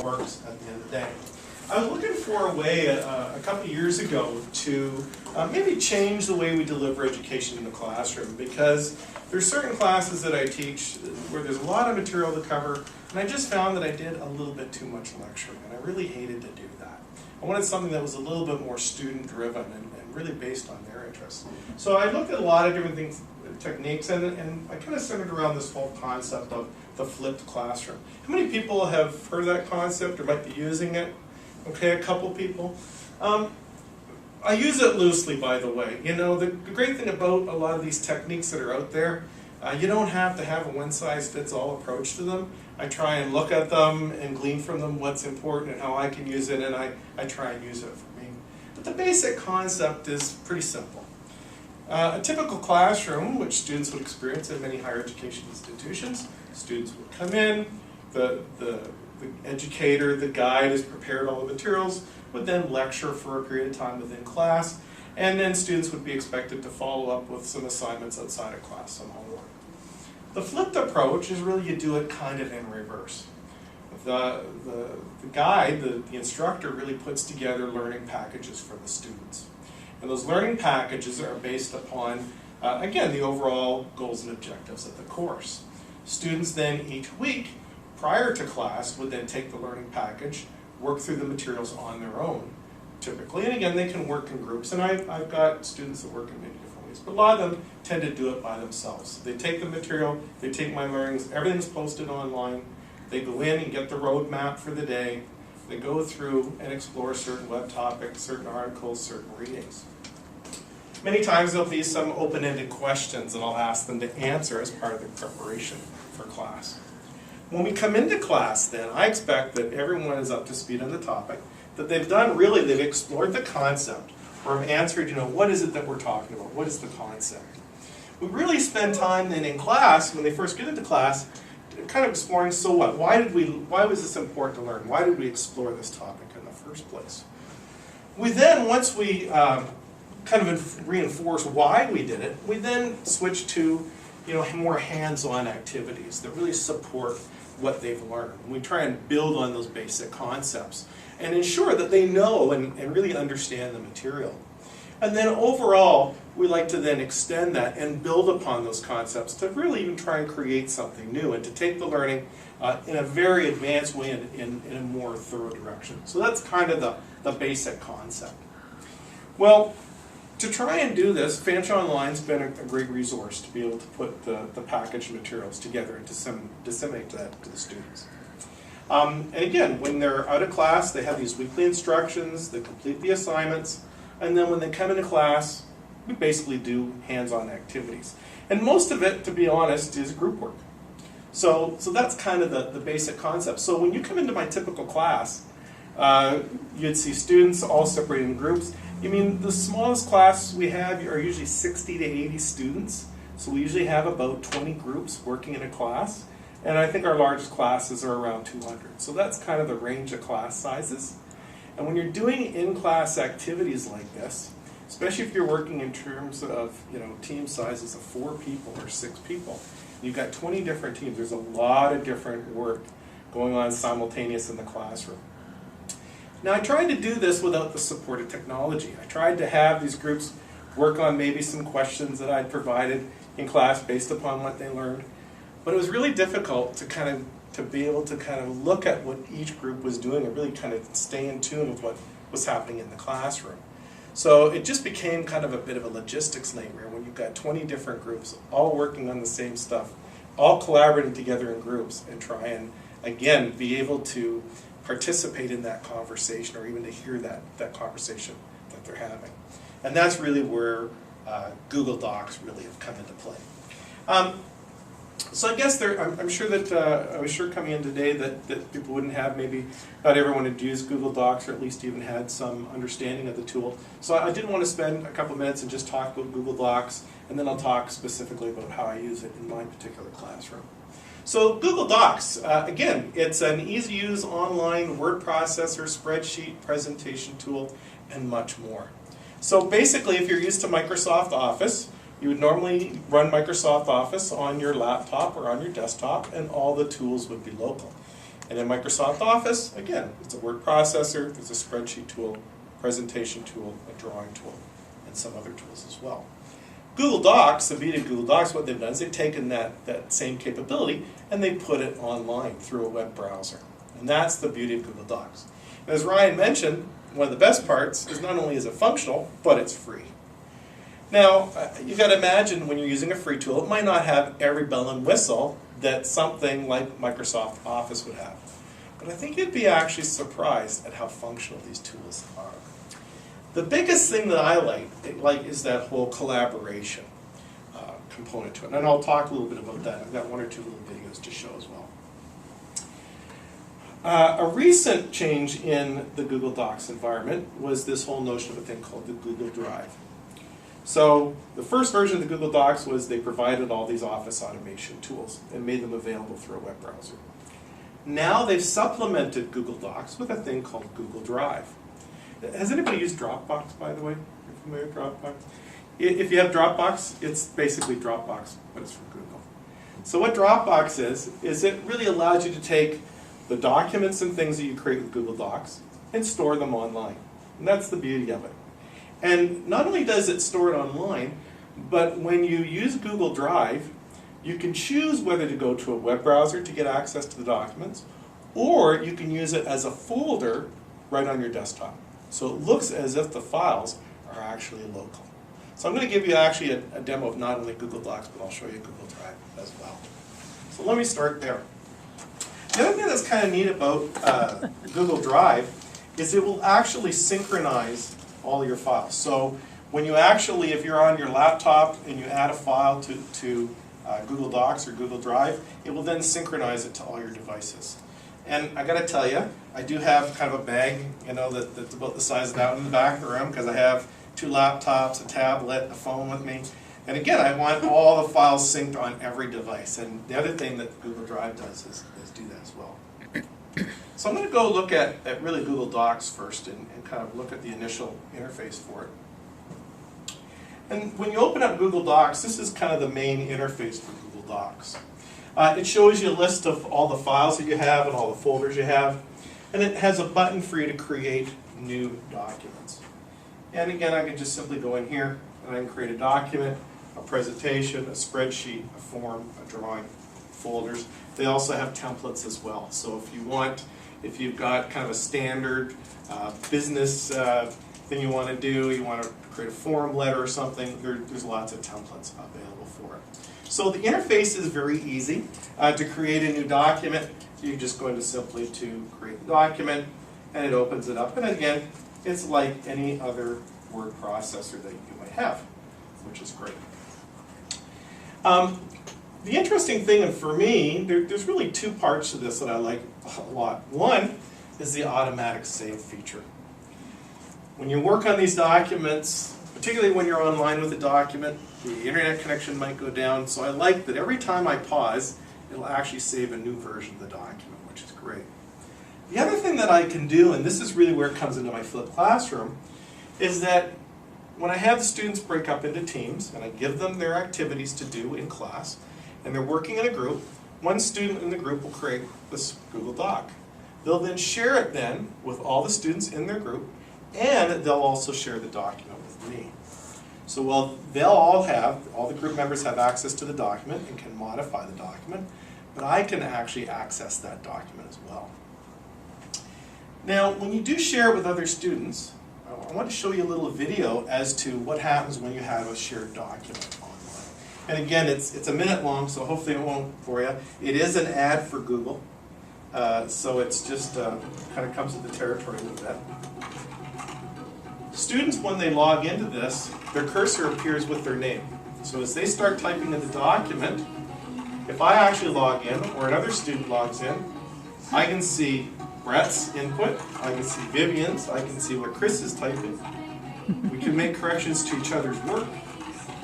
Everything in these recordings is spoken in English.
works at the end of the day. I was looking for a way a couple of years ago to maybe change the way we deliver education in the classroom, because there's certain classes that I teach where there's a lot of material to cover, and I just found that I did a little bit too much lecturing, and I really hated to do that. I wanted something that was a little bit more student-driven and really based on their interests. So I looked at a lot of different things, techniques, and I kind of centered around this whole concept of the flipped classroom. How many people have heard of that concept or might be using it? Okay, a couple people. I use it loosely, by the way. You know, the great thing about a lot of these techniques that are out there, you don't have to have a one-size-fits-all approach to them. I try and look at them and glean from them what's important and how I can use it, and I try and use it for me. But the basic concept is pretty simple. A typical classroom, which students would experience in many higher education institutions, students would come in, the educator, the guide has prepared all the materials, would then lecture for a period of time within class, and then students would be expected to follow up with some assignments outside of class, some homework. The flipped approach is really you do it kind of in reverse. The guide, the instructor, really puts together learning packages for the students. And those learning packages are based upon, again, the overall goals and objectives of the course. Students then each week, prior to class, would then take the learning package, work through the materials on their own, typically. And again, they can work in groups. And I've got students that work in many different ways. But a lot of them tend to do it by themselves. They take the material, they take my learnings, everything's posted online. They go in and get the roadmap for the day. They go through and explore certain web topics, certain articles, certain readings. Many times there'll be some open-ended questions that I'll ask them to answer as part of the preparation for class. When we come into class then, I expect that everyone is up to speed on the topic, that they've explored the concept, or have answered, what is it that we're talking about? What is the concept? We really spend time then in class, when they first get into class, kind of exploring, so what? Why was this important to learn? Why did we explore this topic in the first place? We then, once we kind of reinforce why we did it, we then switch to more hands-on activities that really support what they've learned. We try and build on those basic concepts and ensure that they know and really understand the material. And then overall, we like to then extend that and build upon those concepts to really even try and create something new and to take the learning in a very advanced way and in a more thorough direction. So that's kind of the basic concept. Well, to try and do this, Fanch Online's been a great resource to be able to put the package materials together and disseminate that to the students. And again, when they're out of class, they have these weekly instructions, they complete the assignments, and then when they come into class, we basically do hands-on activities. And most of it, to be honest, is group work. So that's kind of the basic concept. So when you come into my typical class, you'd see students all separated in groups. The smallest class we have are usually 60 to 80 students. So we usually have about 20 groups working in a class. And I think our largest classes are around 200. So that's kind of the range of class sizes. And when you're doing in-class activities like this, especially if you're working in terms of team sizes of 4 people or 6 people, you've got 20 different teams. There's a lot of different work going on simultaneous in the classroom. Now I tried to do this without the support of technology. I tried to have these groups work on maybe some questions that I'd provided in class based upon what they learned. But it was really difficult to be able to kind of look at what each group was doing and really kind of stay in tune with what was happening in the classroom. So it just became kind of a bit of a logistics nightmare when you've got 20 different groups all working on the same stuff, all collaborating together in groups and try and, again, be able to participate in that conversation or even to hear that conversation that they're having. And that's really where Google Docs really have come into play. So I guess I'm sure that I was sure coming in today that people wouldn't have, maybe not everyone had used Google Docs or at least even had some understanding of the tool. So I did want to spend a couple minutes and just talk about Google Docs, and then I'll talk specifically about how I use it in my particular classroom. So Google Docs, again, it's an easy-to-use online word processor, spreadsheet, presentation tool, and much more. So basically, if you're used to Microsoft Office, you would normally run Microsoft Office on your laptop or on your desktop, and all the tools would be local. And in Microsoft Office, again, it's a word processor, there's a spreadsheet tool, presentation tool, a drawing tool, and some other tools as well. Google Docs, the beauty of Google Docs, what they've done is they've taken that same capability and they put it online through a web browser. And that's the beauty of Google Docs. And as Ryan mentioned, one of the best parts is not only is it functional, but it's free. Now, you've got to imagine when you're using a free tool, it might not have every bell and whistle that something like Microsoft Office would have. But I think you'd be actually surprised at how functional these tools are. The biggest thing that I like is that whole collaboration component to it. And I'll talk a little bit about that. I've got one or two little videos to show as well. A recent change in the Google Docs environment was this whole notion of a thing called the Google Drive. So the first version of the Google Docs was they provided all these office automation tools and made them available through a web browser. Now they've supplemented Google Docs with a thing called Google Drive. Has anybody used Dropbox, by the way? You're familiar with Dropbox? If you have Dropbox, it's basically Dropbox, but it's from Google. So what Dropbox is it really allows you to take the documents and things that you create with Google Docs and store them online. And that's the beauty of it. And not only does it store it online, but when you use Google Drive, you can choose whether to go to a web browser to get access to the documents, or you can use it as a folder right on your desktop. So it looks as if the files are actually local. So I'm going to give you actually a demo of not only Google Docs, but I'll show you Google Drive as well. So let me start there. The other thing that's kind of neat about Google Drive is it will actually synchronize all your files. So when you actually, if you're on your laptop and you add a file to Google Docs or Google Drive, it will then synchronize it to all your devices. And I got to tell you, I do have kind of a bag, that's about the size of that one in the back of the room because I have 2 laptops, a tablet, a phone with me. And again, I want all the files synced on every device. And the other thing that Google Drive does is do that as well. So I'm going to go look at really Google Docs first and kind of look at the initial interface for it. And when you open up Google Docs, this is kind of the main interface for Google Docs. It shows you a list of all the files that you have and all the folders you have. And it has a button for you to create new documents. And again, I can just simply go in here and I can create a document, a presentation, a spreadsheet, a form, a drawing, folders. They also have templates as well. So if you've got kind of a standard business thing you want to do, you want to create a form letter or something, there's lots of templates available for it. So the interface is very easy. To create a new document, you're just going to simply create the document, and it opens it up. And again, it's like any other word processor that you might have, which is great. The interesting thing, and for me, there's really 2 parts to this that I like a lot. One is the automatic save feature. When you work on these documents, particularly when you're online with a document, the internet connection might go down, so I like that every time I pause, it'll actually save a new version of the document, which is great. The other thing that I can do, and this is really where it comes into my flipped classroom, is that when I have the students break up into teams, and I give them their activities to do in class, and they're working in a group, one student in the group will create this Google Doc. They'll then share it then with all the students in their group, and they'll also share the document with me. So all the group members have access to the document and can modify the document, but I can actually access that document as well. Now, when you do share it with other students, I want to show you a little video as to what happens when you have a shared document online. And again, it's a minute long, so hopefully it won't bore you. It is an ad for Google, so it's just kind of comes with the territory a little bit. Students, when they log into this, their cursor appears with their name. So as they start typing in the document, if I actually log in, or another student logs in, I can see Brett's input, I can see Vivian's, I can see what Chris is typing. We can make corrections to each other's work.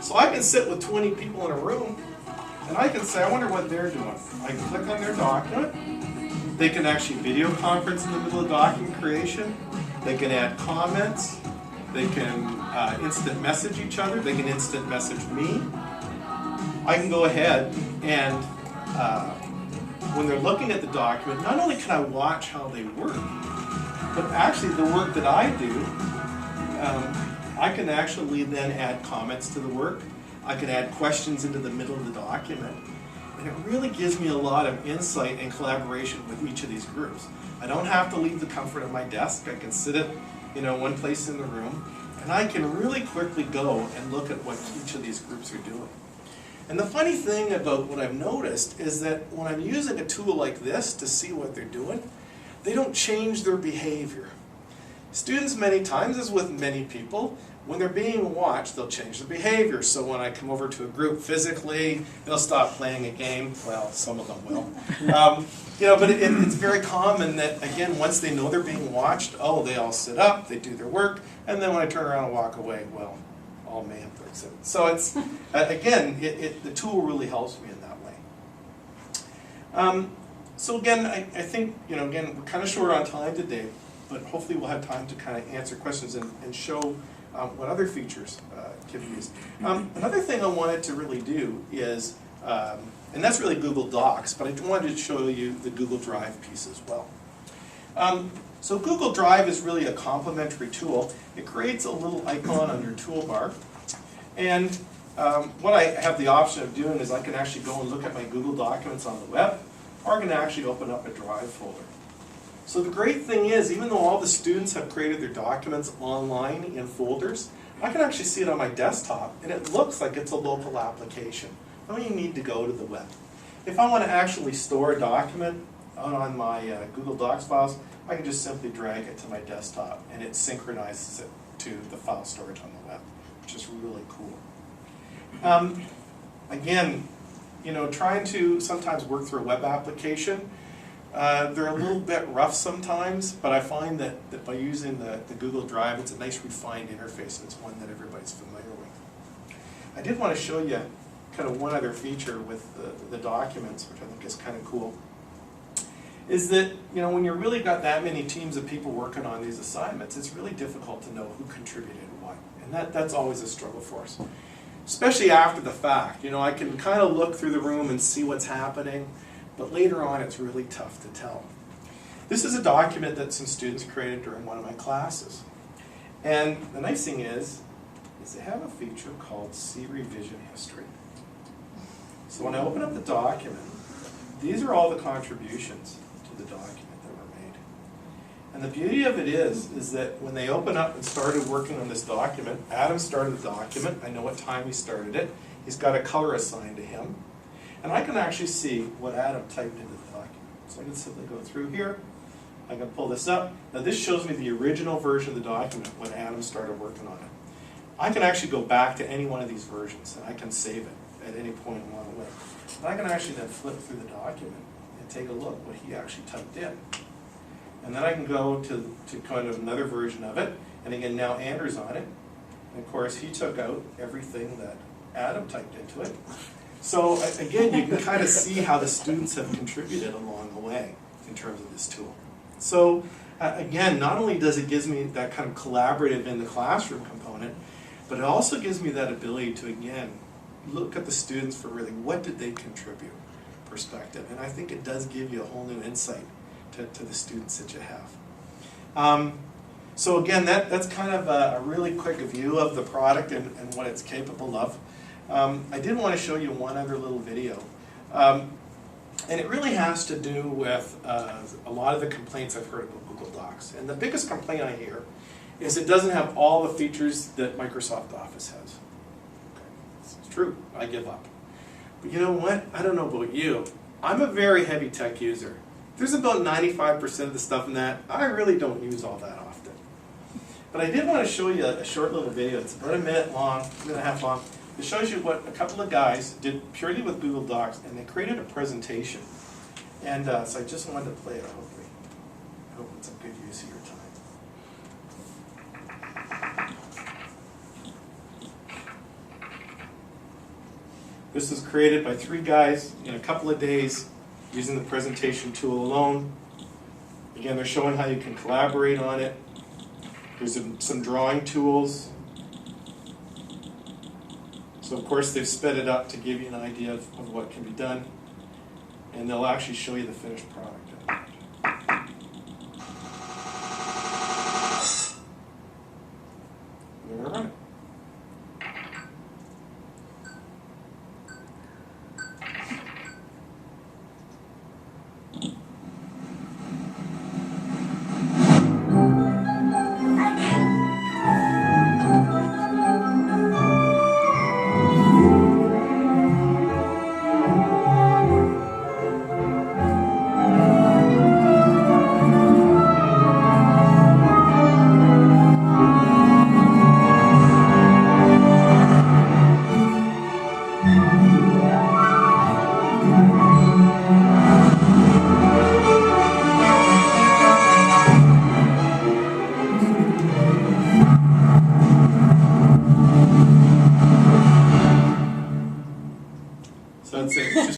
So I can sit with 20 people in a room, and I can say, I wonder what they're doing. I can click on their document. They can actually video conference in the middle of document creation. They can add comments. They can instant message each other. They can instant message me. I can go ahead and when they're looking at the document, not only can I watch how they work, but actually the work that I do, I can actually then add comments to the work. I can add questions into the middle of the document. And it really gives me a lot of insight and collaboration with each of these groups. I don't have to leave the comfort of my desk. I can sit at one place in the room, and I can really quickly go and look at what each of these groups are doing. And the funny thing about what I've noticed is that when I'm using a tool like this to see what they're doing, they don't change their behavior. Students many times, as with many people, when they're being watched, they'll change their behavior. So when I come over to a group physically, they'll stop playing a game. Well, some of them will. But it's very common that, again, once they know they're being watched, they all sit up, they do their work, and then when I turn around and walk away, well, all mayhem breaks out. So it's, again, the tool really helps me in that way. So again, I think, again, we're kind of short on time today, but hopefully we'll have time to kind of answer questions and show what other features can be used. Another thing I wanted to really do is, and that's really Google Docs, but I wanted to show you the Google Drive piece as well. So Google Drive is really a complementary tool. It creates a little icon on your toolbar, and what I have the option of doing is I can actually go and look at my Google documents on the web, or I can actually open up a Drive folder. So the great thing is, even though all the students have created their documents online in folders, I can actually see it on my desktop, and it looks like it's a local application. I don't even need to go to the web. If I want to actually store a document on my Google Docs files, I can just simply drag it to my desktop, and it synchronizes it to the file storage on the web, which is really cool. Again, trying to sometimes work through a web application, they're a little bit rough sometimes, but I find that by using the Google Drive, it's a nice refined interface, and it's one that everybody's familiar with. I did want to show you kind of one other feature with the documents, which I think is kind of cool, is that when you've really got that many teams of people working on these assignments, it's really difficult to know who contributed what, and that's always a struggle for us, especially after the fact. I can kind of look through the room and see what's happening, but later on it's really tough to tell. This is a document that some students created during one of my classes. And the nice thing is they have a feature called See Revision History. So when I open up the document, these are all the contributions to the document that were made. And the beauty of it is that when they open up and started working on this document, Adam started the document, I know what time he started it, he's got a color assigned to him, and I can actually see what Adam typed into the document. So I can simply go through here, I can pull this up. Now this shows me the original version of the document when Adam started working on it. I can actually go back to any one of these versions, and I can save it at any point along the way. And I can actually then flip through the document and take a look what he actually typed in. And then I can go to kind of another version of it, and again now Andrew's on it. And of course he took out everything that Adam typed into it. So again, you can kind of see how the students have contributed along the way in terms of this tool. So again, not only does it give me that kind of collaborative in the classroom component, but it also gives me that ability to, again, look at the students for really what did they contribute perspective. And I think it does give you a whole new insight to the students that you have. So again, that's kind of a really quick view of the product and what it's capable of. I did want to show you one other little video. And it really has to do with a lot of the complaints I've heard about Google Docs. And the biggest complaint I hear is it doesn't have all the features that Microsoft Office has. Okay. It's true, I give up. But you know what? I don't know about you. I'm a very heavy tech user. There's about 95% of the stuff in that I really don't use all that often. But I did want to show you a short little video. It's about a minute long, a minute and a half long. It shows you what a couple of guys did purely with Google Docs, and they created a presentation. And so I just wanted to play it, hopefully. I hope it's a good use of your time. This was created by 3 guys in a couple of days using the presentation tool alone. Again, they're showing how you can collaborate on it. There's some drawing tools. So of course they've sped it up to give you an idea of what can be done. and they'll actually show you the finished product.